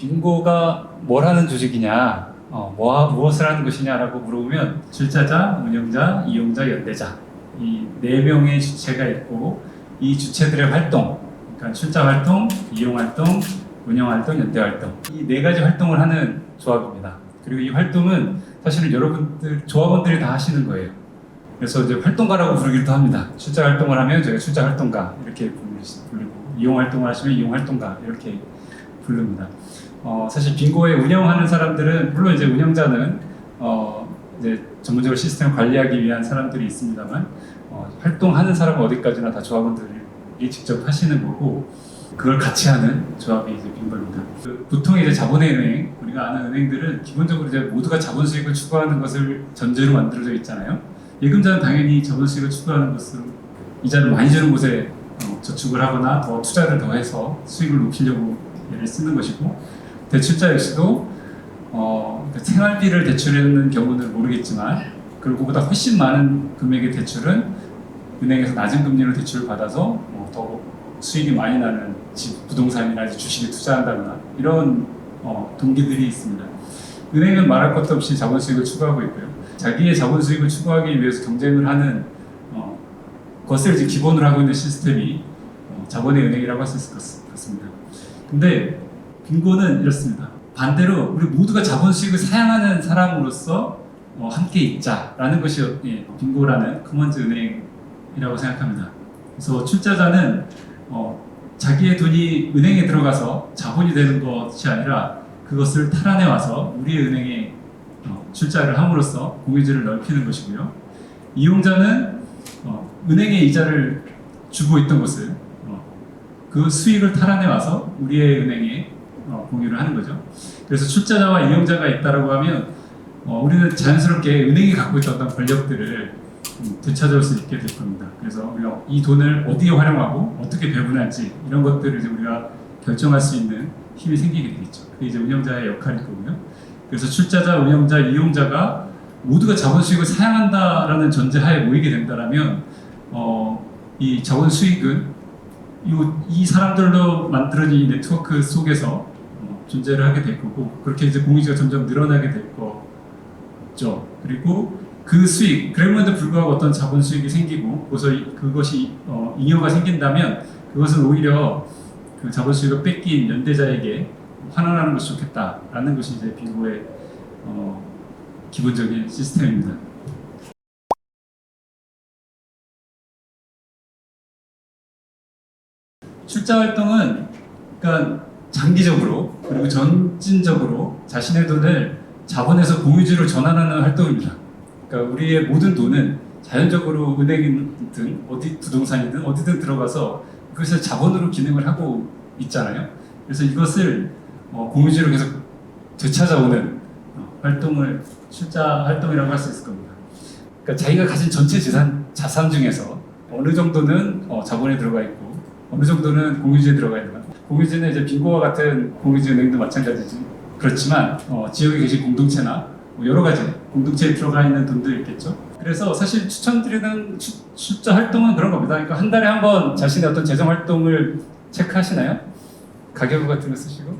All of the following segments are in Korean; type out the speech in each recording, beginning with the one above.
빙고가 뭘 하는 조직이냐, 무엇을 하는 것이냐라고 물어보면 출자자, 운영자, 이용자, 연대자 이 네 명의 주체가 있고 이 주체들의 활동, 그러니까 출자 활동, 이용 활동, 운영 활동, 연대 활동 이 네 가지 활동을 하는 조합입니다. 그리고 이 활동은 사실은 여러분들 조합원들이 다 하시는 거예요. 그래서 이제 활동가라고 부르기도 합니다. 출자 활동을 하면 저희가 출자 활동가 이렇게 부르고 이용 활동을 하시면 이용 활동가 이렇게 부릅니다. 사실 빙고에 운영하는 사람들은 물론 이제 운영자는 이제 전문적으로 시스템을 관리하기 위한 사람들이 있습니다만 활동하는 사람은 어디까지나 다 조합원들이 직접 하시는 거고 그걸 같이 하는 조합이 이제 빙고입니다. 보통 이제 자본의 은행 우리가 아는 은행들은 기본적으로 이제 모두가 자본 수익을 추구하는 것을 전제로 만들어져 있잖아요. 예금자는 당연히 자본 수익을 추구하는 것으로 이자를 많이 주는 곳에 저축을 하거나 더 투자를 더해서 수익을 높이려고 얘를 쓰는 것이고 대출자 역시도 생활비를 대출하는 경우는 모르겠지만 그보다 훨씬 많은 금액의 대출은 은행에서 낮은 금리로 대출을 받아서 더 수익이 많이 나는 부동산이나 주식에 투자한다거나 이런 동기들이 있습니다. 은행은 말할 것도 없이 자본 수익을 추구하고 있고요. 자기의 자본 수익을 추구하기 위해서 경쟁을 하는 것을 이제 기본으로 하고 있는 시스템이 자본의 은행이라고 할 수 있을 것 같습니다. 근데 빙고는 이렇습니다. 반대로 우리 모두가 자본 수익을 사양하는 사람으로서 함께 있자라는 것이 빙고라는 커먼즈 은행이라고 생각합니다. 그래서 출자자는 자기의 돈이 은행에 들어가서 자본이 되는 것이 아니라 그것을 탈환해 와서 우리의 은행에 출자를 함으로써 공유지를 넓히는 것이고요. 이용자는 은행에 이자를 주고 있던 것을 그 수익을 탈환해 와서 우리의 은행에 공유를 하는 거죠. 그래서 출자자와 이용자가 있다라고 하면 우리는 자연스럽게 은행이 갖고 있던 어떤 권력들을 되찾을 수 있게 될 겁니다. 그래서 우리가 이 돈을 어디에 활용하고 어떻게 배분할지 이런 것들을 이제 우리가 결정할 수 있는 힘이 생기게 되겠죠. 그게 이제 운영자의 역할일 거고요. 그래서 출자자, 운영자, 이용자가 모두가 자본 수익을 사양한다라는 전제하에 모이게 된다라면 이 자본 수익은 이 사람들로 만들어진 이 네트워크 속에서 존재를 하게 될 거고 그렇게 이제 공유지가 점점 늘어나게 될 거죠. 그리고 그 수익, 그럼에도 불구하고 어떤 자본 수익이 생기고 그것이 잉여가 생긴다면 그것은 오히려 그 자본 수익을 뺏긴 연대자에게 환원하는 것이 좋겠다라는 것이 이제 빙고의 기본적인 시스템입니다. 출자 활동은 그러니까 장기적으로 그리고 전진적으로 자신의 돈을 자본에서 공유지로 전환하는 활동입니다. 그러니까 우리의 모든 돈은 자연적으로 은행이든 부동산이든 어디든 들어가서 그것을 자본으로 기능을 하고 있잖아요. 그래서 이것을 공유지로 계속 되찾아오는 활동을 출자 활동이라고 할 수 있을 겁니다. 그러니까 자기가 가진 전체 자산 중에서 어느 정도는 자본에 들어가 있고 어느 정도는 공유지에 들어가 있는 것. 공유지는 이제 빙고와 같은 공유지 은행도 마찬가지지. 그렇지만 지역에 계신 공동체나 여러 가지 공동체에 들어가 있는 돈들이 있겠죠. 그래서 사실 추천드리는 출자 활동은 그런 겁니다. 그러니까 한 달에 한 번 자신의 어떤 재정 활동을 체크하시나요? 가계부 같은 거 쓰시고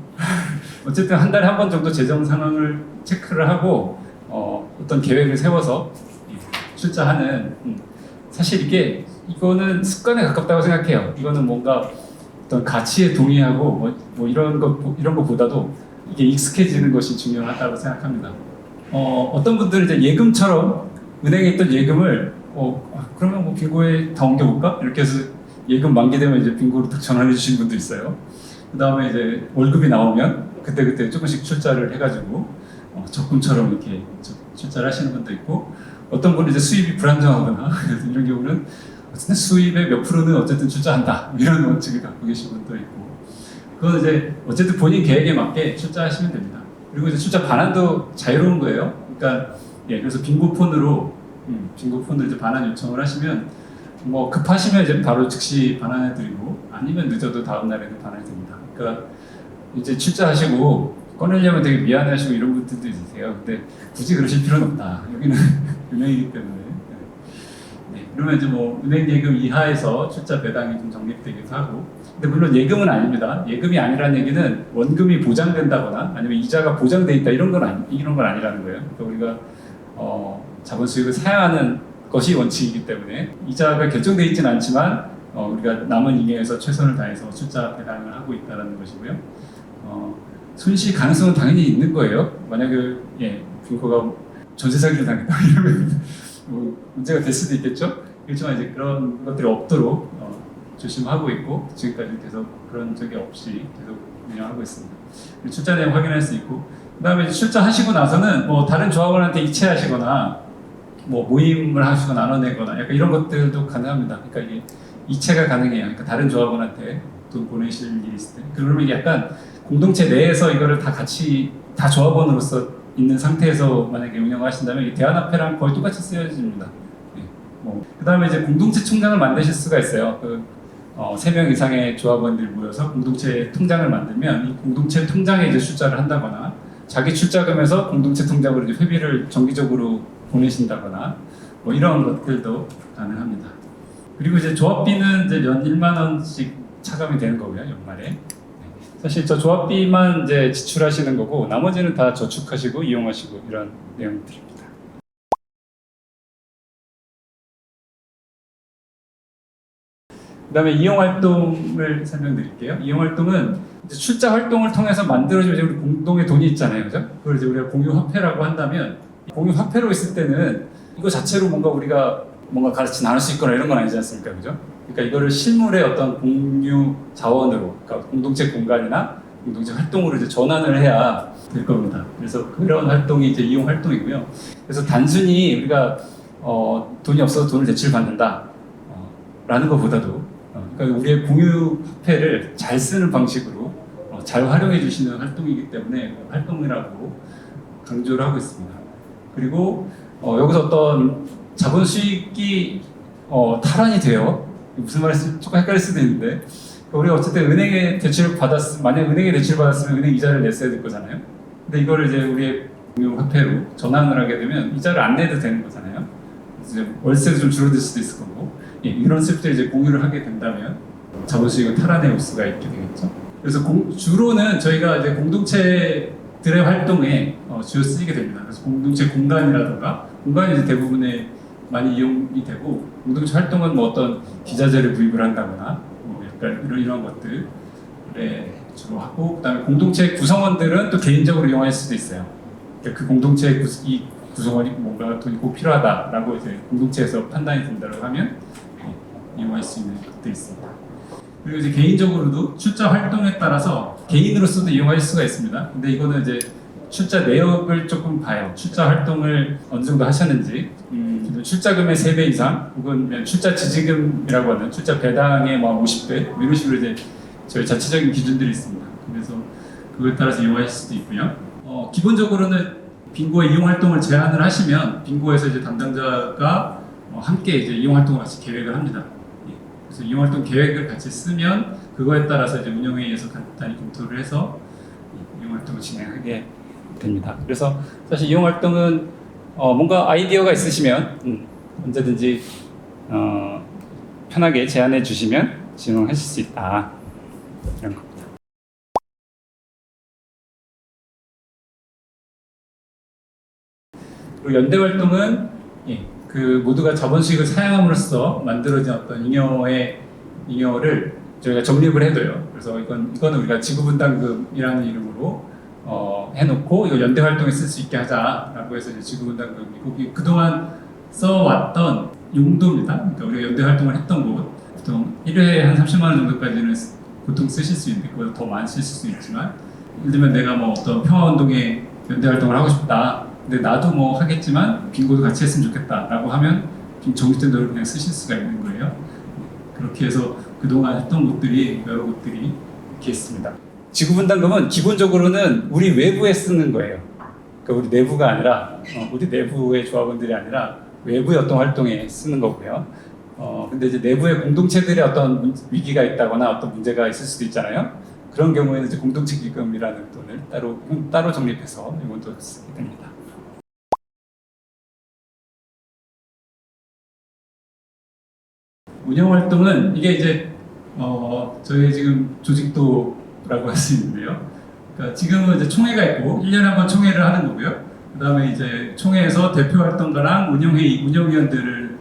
어쨌든 한 달에 한 번 정도 재정 상황을 체크를 하고 어떤 계획을 세워서 출자하는 사실 이거는 습관에 가깝다고 생각해요. 이거는 뭔가 어떤 가치에 동의하고 뭐 이런 것보다도 이게 익숙해지는 것이 중요하다고 생각합니다. 어떤 분들은 이제 예금처럼 은행에 있던 예금을 그러면 뭐 빙고에 다 옮겨볼까? 이렇게 해서 예금 만기되면 이제 빙고로 딱 전환해 주시는 분도 있어요. 그 다음에 이제 월급이 나오면 그때 조금씩 출자를 해가지고 적금처럼 이렇게 출자를 하시는 분도 있고 어떤 분은 이제 수입이 불안정하거나 이런 경우는 어쨌든 수입의 몇 프로는 어쨌든 출자한다 이런 원칙을 갖고 계신 분도 있고 그건 이제 어쨌든 본인 계획에 맞게 출자하시면 됩니다. 그리고 이제 출자 반환도 자유로운 거예요. 그러니까 그래서 빙고폰으로 이제 반환 요청을 하시면 뭐 급하시면 이제 바로 즉시 반환해드리고 아니면 늦어도 다음 날에는 반환해드립니다. 그러니까 이제 출자하시고 꺼내려면 되게 미안해하시고 이런 분들도 있으세요. 근데 굳이 그러실 필요는 없다. 여기는 은행이기 때문에. 네. 이러면 이제 뭐 은행 예금 이하에서 출자 배당이 좀 적립되기도 하고, 근데 물론 예금은 아닙니다. 예금이 아니라는 얘기는 원금이 보장된다거나 아니면 이자가 보장돼 있다 이런 건 아니라는 거예요. 그러니까 우리가 자본 수익을 사양하는 것이 원칙이기 때문에 이자가 결정돼 있지는 않지만 우리가 남은 잉여에서 최선을 다해서 출자 배당을 하고 있다는 것이고요. 손실 가능성은 당연히 있는 거예요. 만약에 빙고가 전세 사기를 당했다 이러면 뭐 문제가 될 수도 있겠죠. 그렇지만 이제 그런 것들이 없도록 조심하고 있고 지금까지 계속 그런 적이 없이 계속 운영하고 있습니다. 출자 내용 확인할 수 있고, 그다음에 출자하시고 나서는 뭐 다른 조합원한테 이체하시거나 뭐 모임을 하시고 나눠내거나 약간 이런 것들도 가능합니다. 그러니까 이게 이체가 가능해요. 그러니까 다른 조합원한테 돈 보내실 일이 있을 때, 그러면 이게 약간 공동체 내에서 이거를 다 같이 다 조합원으로서 있는 상태에서 만약에 운영하신다면 이 대안화폐랑 거의 똑같이 쓰여집니다. 그다음에 이제 공동체 총장을 만드실 수가 있어요. 3명 이상의 조합원들이 모여서 공동체 통장을 만들면 이 공동체 통장에 이제 출자를 한다거나 자기 출자금에서 공동체 통장으로 이제 회비를 정기적으로 보내신다거나 뭐 이런 것들도 가능합니다. 그리고 이제 조합비는 이제 연 1만 원씩 차감이 되는 거고요, 연말에. 사실 저 조합비만 이제 지출하시는 거고 나머지는 다 저축하시고 이용하시고 이런 내용들입니다. 그다음에 이용 활동을 설명드릴게요. 이용 활동은 이제 출자 활동을 통해서 만들어진 이제 우리 공동의 돈이 있잖아요, 그죠? 그걸 이제 우리가 공유 화폐라고 한다면, 공유 화폐로 있을 때는 이거 자체로 뭔가 같이 나눌 수 있거나 이런 건 아니지 않습니까, 그죠? 그러니까 이거를 실물의 어떤 공유 자원으로, 그러니까 공동체 공간이나 공동체 활동으로 이제 전환을 해야 될 겁니다. 그래서 그런 활동이 이제 이용 활동이고요. 그래서 단순히 우리가 돈이 없어서 돈을 대출받는다 라는 것보다도 그러니까 우리의 공유 화폐를 잘 쓰는 방식으로 잘 활용해 주시는 활동이기 때문에 활동이라고 강조를 하고 있습니다. 그리고 여기서 어떤 자본 수익이 탈환이 돼요. 무슨 말인지 조금 헷갈릴 수도 있는데, 우리가 어쨌든 은행에 대출을 만약 은행에 대출을 받았으면 은행 이자를 냈어야 될 거잖아요. 근데 이거를 이제 우리의 공유 화폐로 전환을 하게 되면 이자를 안 내도 되는 거잖아요. 그래서 월세도 좀 줄어들 수도 있을 거고, 이런 수입들 이제 공유를 하게 된다면 자본 수익을 탈환해 올 수가 있게 되겠죠. 그래서 주로는 저희가 이제 공동체들의 활동에 주로 쓰이게 됩니다. 그래서 공동체 공간이라든가 공간이 이제 대부분에 많이 이용이 되고, 공동체 활동은 뭐 어떤 기자재를 구입을 한다거나 뭐 약간 이런 것들에 주로 하고, 그다음에 공동체 구성원들은 또 개인적으로 이용할 수도 있어요. 그러니까 그 공동체 이 구성원이 뭔가 돈이 꼭 필요하다라고 이제 공동체에서 판단이 된다고 하면 이용할 수 있는 것도 있습니다. 그리고 이제 개인적으로도 출자 활동에 따라서 개인으로서도 이용할 수가 있습니다. 근데 이거는 이제 출자 내역을 조금 봐요. 출자 활동을 어느 정도 하셨는지, 출자금의 3배 이상, 혹은 출자 지지금이라고 하는 출자 배당의 뭐 50배, 이런 식으로 이제 저희 자체적인 기준들이 있습니다. 그래서 그거에 따라서 이용하실 수도 있고요. 기본적으로는 빙고의 이용 활동을 제안을 하시면 빙고에서 이제 담당자가 함께 이제 이용 활동을 같이 계획을 합니다. 그래서 이용 활동 계획을 같이 쓰면 그거에 따라서 이제 운영회의에서 간단히 검토를 해서 이용 활동을 진행하게 됩니다. 그래서 사실 이용 활동은 뭔가 아이디어가 있으시면 언제든지 편하게 제안해 주시면 진행하실 수 있다, 이런 겁니다. 그리고 연대 활동은 그 모두가 자본 수익을 사용함으로써 만들어진 어떤 잉여를 저희가 적립을 해둬요. 그래서 이거는 우리가 지구분담금이라는 이름으로 해놓고 이거 연대 활동에 쓸 수 있게 하자라고 해서 이제 지구분담금이고, 그동안 써왔던 용도입니다. 그러니까 우리가 연대 활동을 했던 곳, 보통 1회에 한 30만 원 정도까지는 보통 쓰실 수 있는데 그보다 더 많이 쓰실 수 있지만, 예를 들면 내가 뭐 어떤 평화운동에 연대 활동을 하고 싶다, 근데 나도 뭐 하겠지만 빙고도 같이 했으면 좋겠다라고 하면 적립된 돈을 그냥 쓰실 수가 있는 거예요. 그렇게 해서 그동안 했던 곳들이 여러 곳들이 이렇게 있습니다. 지구분담금은 기본적으로는 우리 외부에 쓰는 거예요. 그러니까 우리 내부가 아니라 우리 내부의 조합원들이 아니라 외부의 어떤 활동에 쓰는 거고요. 근데 이제 내부의 공동체들의 어떤 위기가 있다거나 어떤 문제가 있을 수도 있잖아요. 그런 경우에는 이제 공동체 기금이라는 돈을 따로 적립해서 이건 또 쓰게 됩니다. 운영 활동은 이게 이제 저희 지금 조직도라고 할 수 있는데요. 그러니까 지금은 이제 총회가 있고 1년에 한 번 총회를 하는 거고요. 그다음에 이제 총회에서 대표 활동가랑 운영위원들을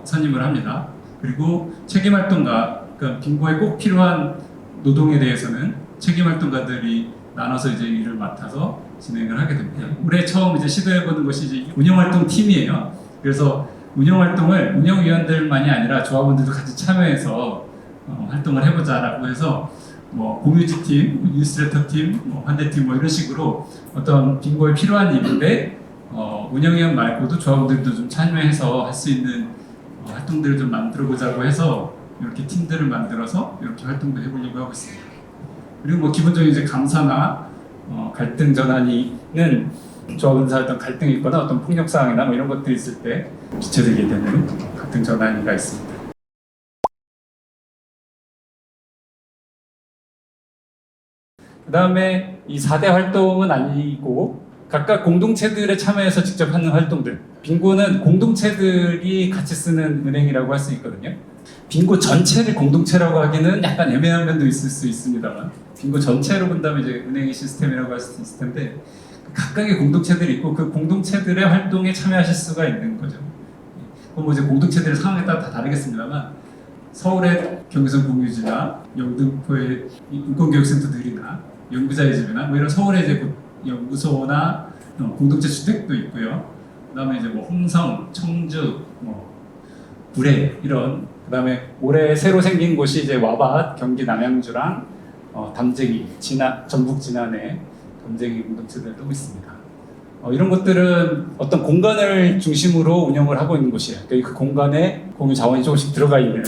선임을 합니다. 그리고 책임 활동가, 그러니까 빙고에 꼭 필요한 노동에 대해서는 책임 활동가들이 나눠서 이제 일을 맡아서 진행을 하게 됩니다. 올해 처음 이제 시도해보는 것이 이제 운영활동 팀이에요. 그래서 운영활동을 운영위원들만이 아니라 조합원들도 같이 참여해서 활동을 해보자라고 해서 뭐 공유지 팀, 뉴스레터 팀, 뭐 환대팀 뭐 이런 식으로 어떤 빙고에 필요한 일인데 운영위원 말고도 조합원들도 좀 참여해서 할 수 있는 활동들을 좀 만들어보자고 해서 이렇게 팀들을 만들어서 이렇게 활동도 해보려고 하고 있습니다. 그리고 뭐 기본적인 이제 감사나 갈등 전환이는 조합원사 어떤 갈등이 있거나 어떤 폭력 사항이나 뭐 이런 것들이 있을 때 기초되게 되는 갈등 전환이가 있습니다. 그 다음에 이 4대 활동은 아니고 각각 공동체들에 참여해서 직접 하는 활동들. 빙고는 공동체들이 같이 쓰는 은행이라고 할 수 있거든요. 빙고 전체를 공동체라고 하기는 약간 애매한 면도 있을 수 있습니다만 빙고 전체로 본다면 이제 은행의 시스템이라고 할 수 있을 텐데 각각의 공동체들이 있고 그 공동체들의 활동에 참여하실 수가 있는 거죠. 그럼 뭐 이제 공동체들의 상황에 따라 다 다르겠습니다만 서울의 경의선 공유지나 영등포의 인권교육센터들이나 연구자의 집이나 뭐 이런 서울의 이제 연구소나 공동체 주택도 있고요. 그다음에 이제 뭐 홍성, 청주, 뭐 구례 이런 그다음에 올해 새로 생긴 곳이 이제 와밭, 경기 남양주랑 담쟁이, 전북 진안에 담쟁이 공동체들도 있습니다. 이런 것들은 어떤 공간을 중심으로 운영을 하고 있는 곳이에요. 그러니까 그 공간에 공유 자원이 조금씩 들어가 있는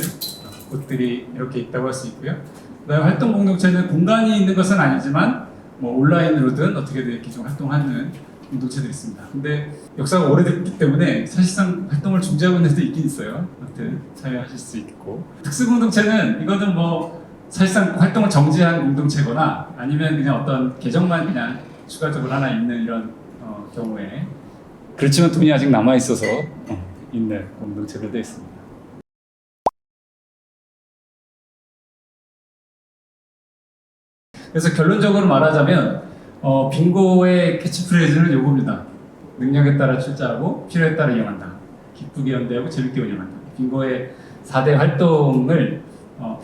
곳들이 이렇게 있다고 할 수 있고요. 그다음에 활동 공동체는 공간이 있는 것은 아니지만 뭐 온라인으로든 어떻게든 이렇게 좀 활동하는 공동체들이 있습니다. 근데 역사가 오래됐기 때문에 사실상 활동을 중지하고 있는 데도 있긴 있어요. 아무튼 참여하실 수 있고 특수 공동체는 이거는 뭐 사실상 활동을 정지한 공동체거나 아니면 그냥 어떤 계정만 그냥 추가적으로 하나 있는 이런 경우에 그렇지만 돈이 아직 남아 있어서 있는 공동체들도 있습니다. 그래서 결론적으로 말하자면 빙고의 캐치프레이즈는 요겁니다. 능력에 따라 출자하고 필요에 따라 이용한다. 기쁘게 연대하고 재밌게 운영한다. 빙고의 4대 활동을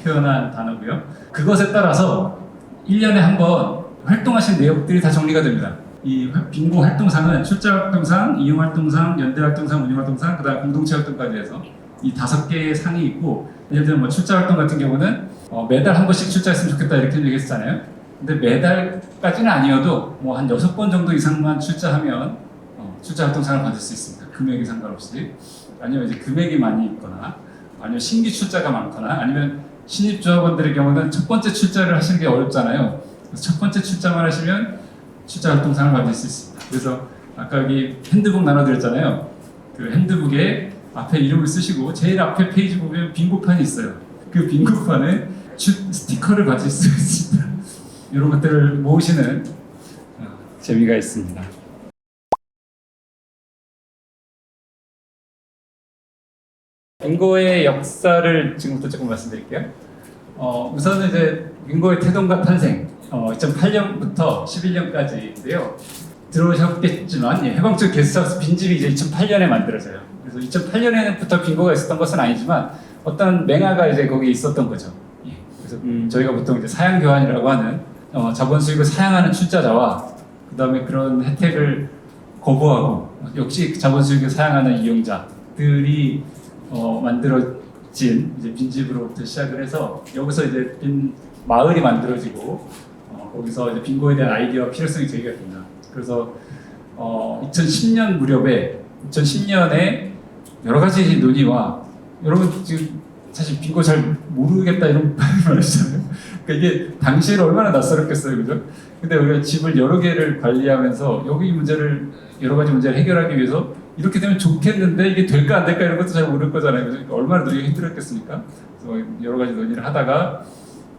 표현한 단어고요. 그것에 따라서 1년에 한 번 활동하신 내역들이 다 정리가 됩니다. 이 빙고 활동상은 출자 활동상, 이용 활동상, 연대 활동상, 운영 활동상, 그다음 공동체 활동까지 해서 이 5개의 상이 있고 예를 들면 뭐 출자 활동 같은 경우는 매달 한 번씩 출자했으면 좋겠다 이렇게 얘기했잖아요. 근데 매달까지는 아니어도 뭐 한 6번 정도 이상만 출자하면 출자 활동상을 받을 수 있습니다. 금액이 상관없이. 아니면 이제 금액이 많이 있거나 아니면 신규 출자가 많거나 아니면 신입 조합원들의 경우는 첫 번째 출자를 하시는 게 어렵잖아요. 그래서 첫 번째 출자만 하시면 출자 활동상을 받을 수 있습니다. 그래서 아까 여기 핸드북 나눠드렸잖아요. 그 핸드북에 앞에 이름을 쓰시고 제일 앞에 페이지 보면 빙고판이 있어요. 그 빙고판에 스티커를 받을 수 있습니다. 이런 것들을 모으시는 재미가 있습니다. 빙고의 역사를 지금부터 조금 말씀드릴게요. 우선은 이제 빙고의 태동과 탄생, 2008년부터 11년까지인데요. 들어오셨겠지만 해방적 게스트하우스 빈집이 이제 2008년에 만들어져요. 그래서 2008년에부터 빙고가 있었던 것은 아니지만 어떤 맹아가 이제 거기에 있었던 거죠. 그래서 저희가 보통 이제 사양 교환이라고 하는 자본 수익을 사양하는 출자자와 그다음에 그런 혜택을 거부하고 역시 자본 수익을 사양하는 이용자들이 만들어진 이제 빈집으로부터 시작을 해서 여기서 이제 빈 마을이 만들어지고 거기서 이제 빙고에 대한 아이디어와 필요성이 제기가 됩니다. 그래서 2010년 무렵에 2010년에 여러 가지 논의와 여러분 지금 사실 빙고 잘 모르겠다 이런 말을 하시잖아요. 그러니까 이게 당시에는 얼마나 낯설었겠어요, 그죠? 근데 우리가 집을 여러 개를 관리하면서 여기 문제를 여러 가지 문제를 해결하기 위해서 이렇게 되면 좋겠는데 이게 될까 안 될까 이런 것도 잘 모를 거잖아요. 그러니까 얼마나 논의가 힘들었겠습니까? 그래서 여러 가지 논의를 하다가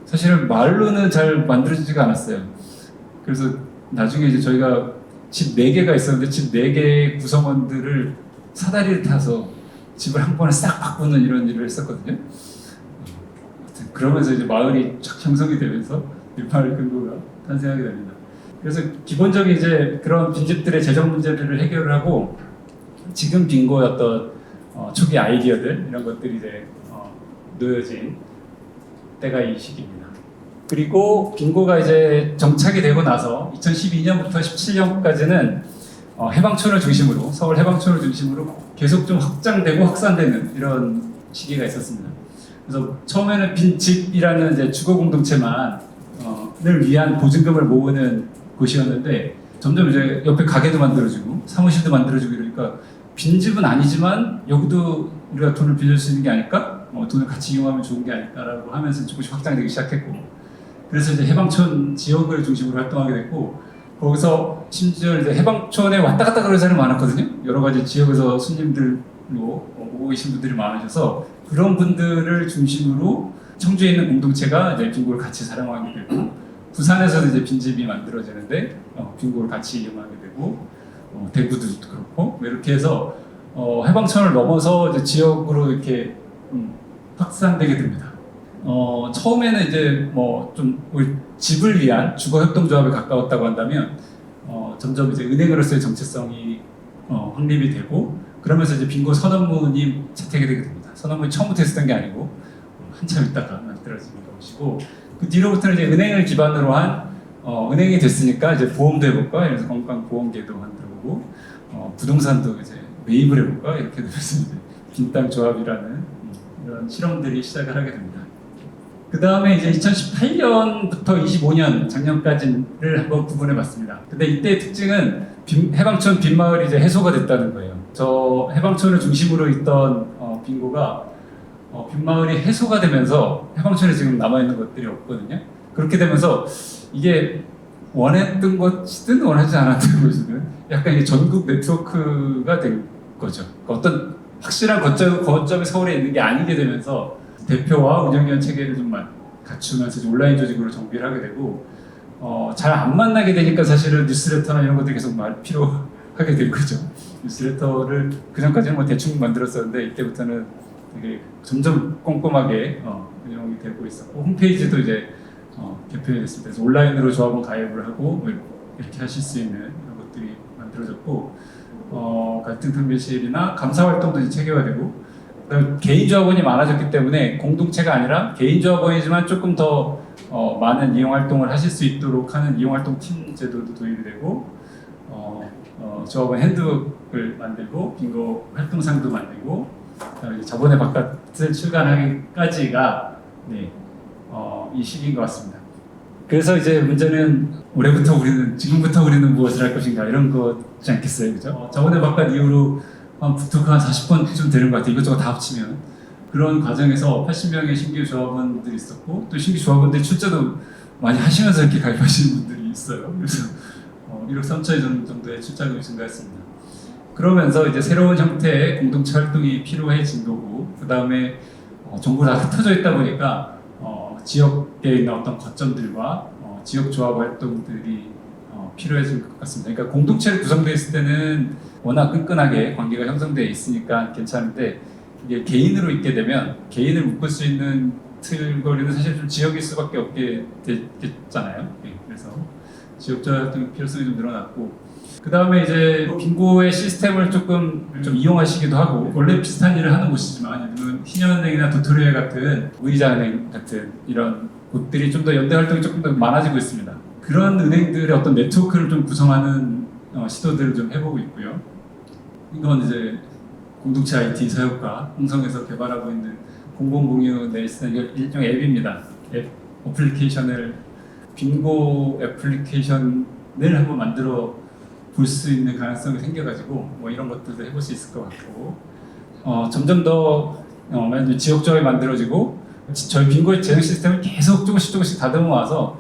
사실은 말로는 잘 만들어지지가 않았어요. 그래서 나중에 이제 저희가 집 4개가 있었는데 집 4개의 구성원들을 사다리를 타서 집을 한 번에 싹 바꾸는 이런 일을 했었거든요. 그러면서 이제 마을이 쫙 형성이 되면서 마을 금고가 탄생하게 됩니다. 그래서 기본적인 이제 그런 빈집들의 재정 문제들을 해결을 하고 지금 빙고의 어떤 초기 아이디어들 이런 것들이 이제 놓여진 때가 이 시기입니다. 그리고 빙고가 이제 정착이 되고 나서 2012년부터 17년까지는 해방촌을 중심으로 서울 해방촌을 중심으로 계속 좀 확장되고 확산되는 이런 시기가 있었습니다. 그래서 처음에는 빈집이라는 이제 주거 공동체만을 위한 보증금을 모으는 곳이었는데 점점 이제 옆에 가게도 만들어지고 사무실도 만들어지고 이러니까 빈집은 아니지만 여기도 우리가 돈을 빌릴 수 있는 게 아닐까? 돈을 같이 이용하면 좋은 게 아닐까라고 하면서 조금씩 확장되기 시작했고 그래서 이제 해방촌 지역을 중심으로 활동하게 됐고 거기서 심지어 이제 해방촌에 왔다 갔다 그러는 사람이 많았거든요. 여러 가지 지역에서 손님들로 오고 계신 분들이 많으셔서 그런 분들을 중심으로 청주에 있는 공동체가 이제 빙고를 같이 사용하게 되고 부산에서도 이제 빈집이 만들어지는데 빙고를 같이 이용하게 되고 대구도 그렇고 이렇게 해서 해방촌을 넘어서 이제 지역으로 이렇게 확산되게 됩니다. 처음에는 이제 뭐 좀 집을 위한 주거협동조합에 가까웠다고 한다면 점점 이제 은행으로서의 정체성이 확립이 되고 그러면서 이제 빙고 선언문이 채택이 되게 됩니다. 선언문이 처음부터 했었던 게 아니고 한참 있다가 만들어진 것이고 그 뒤로부터는 이제 은행을 기반으로 한 은행이 됐으니까 이제 보험도 해볼까 이래서 건강보험계도 만들어보고 부동산도 이제 매입을 해볼까 이렇게 되면서 이제 빈땅 조합이라는 이런 실험들이 시작을 하게 됩니다. 그 다음에 이제 2018년부터 25년 작년까지를 한번 구분해봤습니다. 근데 이때의 특징은 해방촌 빈마을이 이제 해소가 됐다는 거예요. 저 해방촌을 중심으로 있던 빙고가 빈마을이 해소가 되면서 해방촌에 지금 남아있는 것들이 없거든요. 그렇게 되면서 이게 원했던 것이든 원하지 않았던 것이든 약간 이게 전국 네트워크가 된 거죠. 어떤 확실한 거점이 서울에 있는 게 아니게 되면서 대표와 운영위원 체계를 좀 갖추면서 온라인 조직으로 정비를 하게 되고 잘 안 만나게 되니까 사실은 뉴스레터나 이런 것들이 계속 필요하게 된 거죠. 뉴스레터를 그전까지는 뭐 대충 만들었었는데 이때부터는 되게 점점 꼼꼼하게 운영이 되고 있었고 홈페이지도 이제 개편이 됐습니다. 그래서 온라인으로 조합원 가입을 하고 이렇게 하실 수 있는 이런 것들이 만들어졌고 갈등 통비실이나 감사 활동도 이제 체계화되고 개인 조합원이 많아졌기 때문에 공동체가 아니라 개인 조합원이지만 조금 더 많은 이용 활동을 하실 수 있도록 하는 이용 활동 팀 제도도 도입이 되고 조합원 핸드북을 만들고 빙고 활동상도 만들고 자본의 바깥을 출간하기까지가 이 시기인 것 같습니다. 그래서 이제 문제는 지금부터 우리는 무엇을 할 것인가 이런 거지 않겠어요, 그죠? 자본의 바깥 이후로 북토크 한 40번쯤 되는 것 같아요. 이것저것 다 합치면. 그런 과정에서 80명의 신규 조합원들이 있었고 또 신규 조합원들이 출자도 많이 하시면서 이렇게 가입하시는 분들이 있어요. 그래서 1억 3천여 정도의 출자금이 증가했습니다. 그러면서 이제 새로운 형태의 공동체 활동이 필요해진 거고 그 다음에 정보가 다 흩어져 있다 보니까 지역에 있는 어떤 거점들과 지역 조합 활동들이 필요해질 것 같습니다. 그러니까 공동체로 구성되어 있을 때는 워낙 끈끈하게 관계가 형성되어 있으니까 괜찮은데 이게 개인으로 있게 되면 개인을 묶을 수 있는 틀거리는 사실 좀 지역일 수밖에 없게 됐잖아요. 그래서 지역 조합 활동 필요성이 좀 늘어났고 그 다음에 이제 빙고의 시스템을 좀 이용하시기도 하고 원래 비슷한 일을 하는 곳이지만 신현은행이나 도토리회 같은 우리자은행 같은 이런 곳들이 좀 더 연대 활동이 조금 더 많아지고 있습니다. 그런 은행들의 어떤 네트워크를 좀 구성하는 시도들을 좀 해보고 있고요. 이건 이제 공동체 IT 사역과 홍성에서 개발하고 있는 공공공유 넬슨 일종의 앱입니다. 어플리케이션을 빙고 애플리케이션을 한번 만들어 볼 수 있는 가능성이 생겨가지고 뭐 이런 것들도 해볼 수 있을 것 같고 점점 더 지역 조합이 만들어지고 저희 빙고의 재정 시스템을 계속 조금씩 다듬어 와서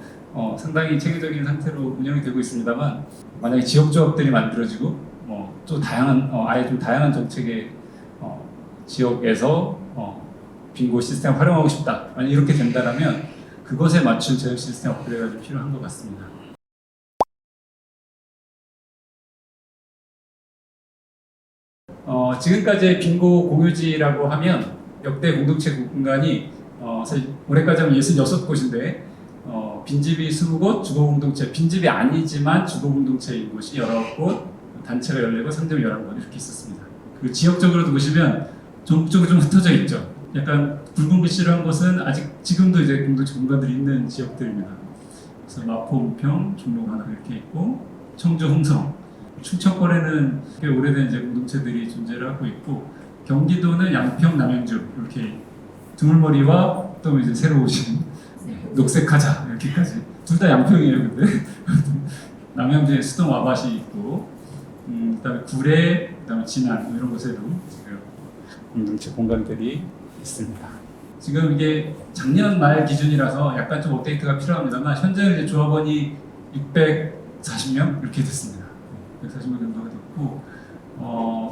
상당히 체계적인 상태로 운영이 되고 있습니다만 만약에 지역 조합들이 만들어지고 또 아예 좀 다양한 정책의 지역에서 빙고 시스템을 활용하고 싶다 만약 이렇게 된다면 그것에 맞춘 재정 시스템 업그레이드가 좀 필요한 것 같습니다. 지금까지의 빙고 공유지라고 하면 역대 공동체 공간이 사실 올해까지 하면 66곳인데 빈집이 20곳, 주거공동체, 빈집이 아니지만 주거공동체인 곳이 19곳, 단체가 14곳, 상점이 11곳 이렇게 있었습니다. 그리고 지역적으로도 보시면 전국적으로 좀 흩어져 있죠. 약간 붉은 글씨로 한 곳은 아직 지금도 이제 공동체 공간들이 있는 지역들입니다. 그래서 마포, 은평, 종로 하나 이렇게 있고 청주, 홍성, 충청권에는 꽤 오래된 이제 공동체들이 존재를 하고 있고 경기도는 양평, 남양주 이렇게 두물머리와 또 이제 새로 오신 녹색하자 이렇게까지 둘 다 양평이에요. 근데 남양주에 수동 아밭이 있고 그다음에 구례, 그다음에 진안 이런 곳에도 지금 공동체 공간들이 있습니다. 지금 이게 작년 말 기준이라서 약간 좀 업데이트가 필요합니다만 현재 이제 조합원이 640명 이렇게 됐습니다. 140명 정도가 됐고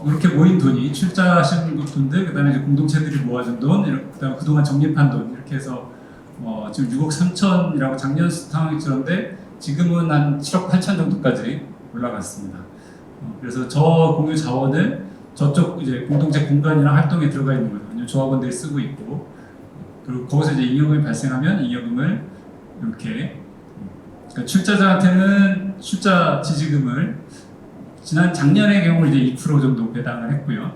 이렇게 모인 돈이 출자하신 돈들, 그다음에 이제 공동체들이 모아준 돈, 그다음에 그동안 적립한 돈 이렇게 해서 지금 6억 3천이라고 작년 상황이었는데 지금은 한 7억 8천 정도까지 올라갔습니다. 그래서 저 공유 자원을 저쪽 이제 공동체 공간이나 활동에 들어가 있는 거죠. 조합원들이 쓰고 있고 그리고 거기서 이제 잉여금이 발생하면 잉여금을 이렇게 그러니까 출자자한테는 출자 지지금을 작년의 경우 이제 2% 정도 배당을 했고요.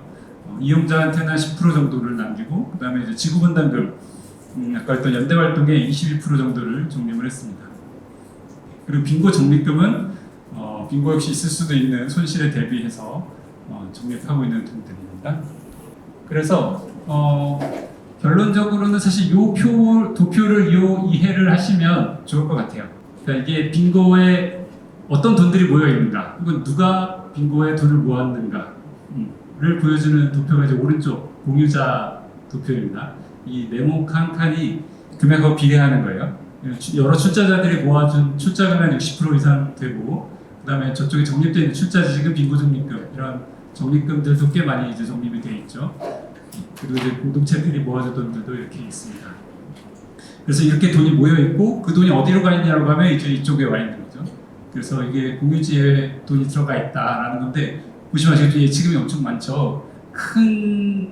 이용자한테는 10% 정도를 남기고 그다음에 이제 지구분담금 아까 했던 연대 활동에 21% 정도를 적립을 했습니다. 그리고 빙고 적립금은 빙고 역시 있을 수도 있는 손실에 대비해서 적립하고 있는 돈들입니다. 그래서 결론적으로는 사실 요 도표를 이해를 하시면 좋을 것 같아요. 그러니까 이게 빙고에 어떤 돈들이 모여 있는가, 혹은 누가 빙고에 돈을 모았는가를 보여주는 도표가 이제 오른쪽 공유자 도표입니다. 이 네모 한 칸이 금액과 비례하는 거예요. 여러 출자자들이 모아준 출자금의 60% 이상 되고, 그다음에 저쪽에 적립되어 있는 출자지금, 빙고 적립금 이런 적립금들도 꽤 많이 이제 적립이 되어 있죠. 그리고 이제 공동체들이 모아준 돈들도 이렇게 있습니다. 그래서 이렇게 돈이 모여 있고 그 돈이 어디로 가 있냐고 하면 이제 이쪽에 와 있는 거죠. 그래서 이게 공유지에 돈이 들어가 있다라는 건데 보시면 아시겠지만 예치금이 엄청 많죠. 큰